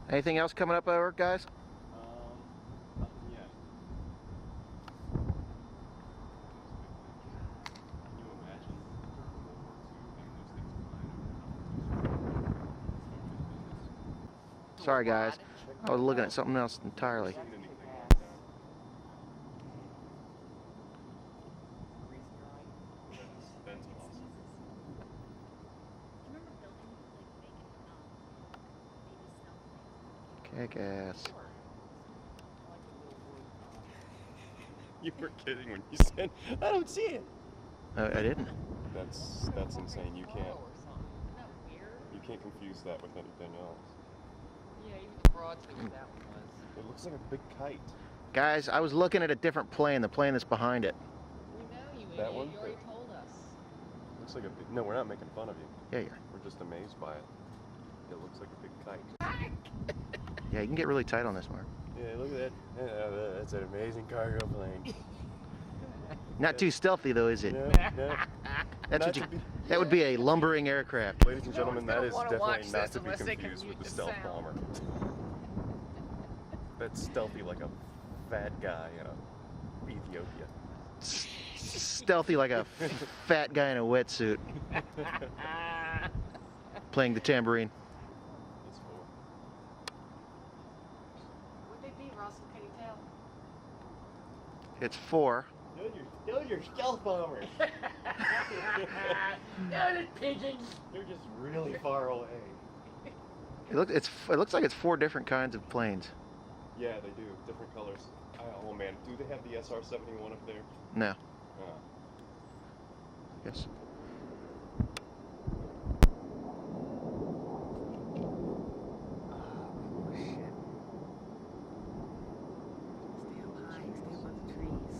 Anything else coming up at work, guys? Nothing yet. Can you imagine World War II having those things flying over? Sorry, guys. I was looking at something else entirely. I've never seen anything like that. That's awesome. Kick-ass. You were kidding when you said, I don't see it. I didn't. That's insane. You can't confuse that with anything else. Yeah, even broad to what that one was. It looks like a big kite. Guys, I was looking at a different plane, the plane that's behind it. We know you, That idiot. one? You already told us. Looks like a big, no, we're not making fun of you. Yeah, yeah. We're just amazed by it. It looks like a big kite. Yeah, you can get really tight on this one. Yeah, look at that. Yeah, that's an amazing cargo plane. Not too stealthy though, is it? No, no. That's what you, that would be a lumbering aircraft. Ladies and gentlemen, that is watch definitely not this to be unless they can confused with mute the the stealth sound. bomber. That's stealthy like a fat guy in Ethiopia. Stealthy like a fat guy in a wetsuit. Playing the tambourine. It's four. Would they be, Russell? Can you tell? It's 4. Those are stealth bombers. No, pigeons. They're just really far away. It looks like it's 4 different kinds of planes. Yeah, they do. Different colors. Oh man, do they have the SR-71 up there? No. Oh. Yes. Oh, shit. Stay up high. Stay above the trees.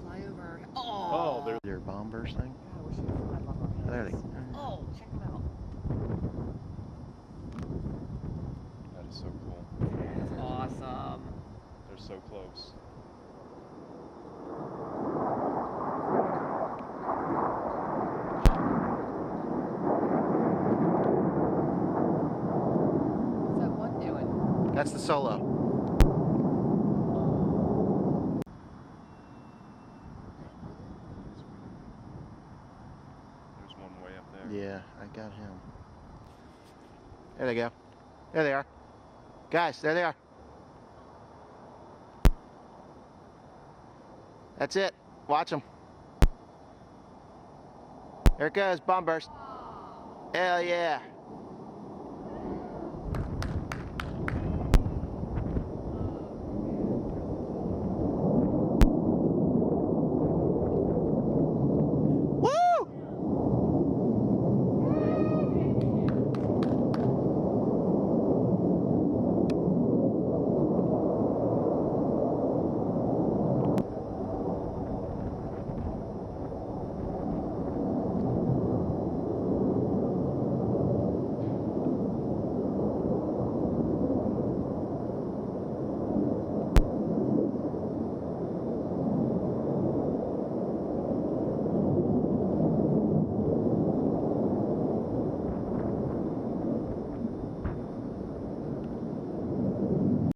Fly over. Oh, they're Their bomb burst thing. God, I wish they would fly above our heads. There they go. Oh, check them out. that is so cool. That's awesome. They're so close. What's that one doing? That's the Solo. There's one way up there. Yeah, I got him. There they go. There they are. Guys, there they are. That's it. Watch them. There it goes. Bomb burst. Hell yeah.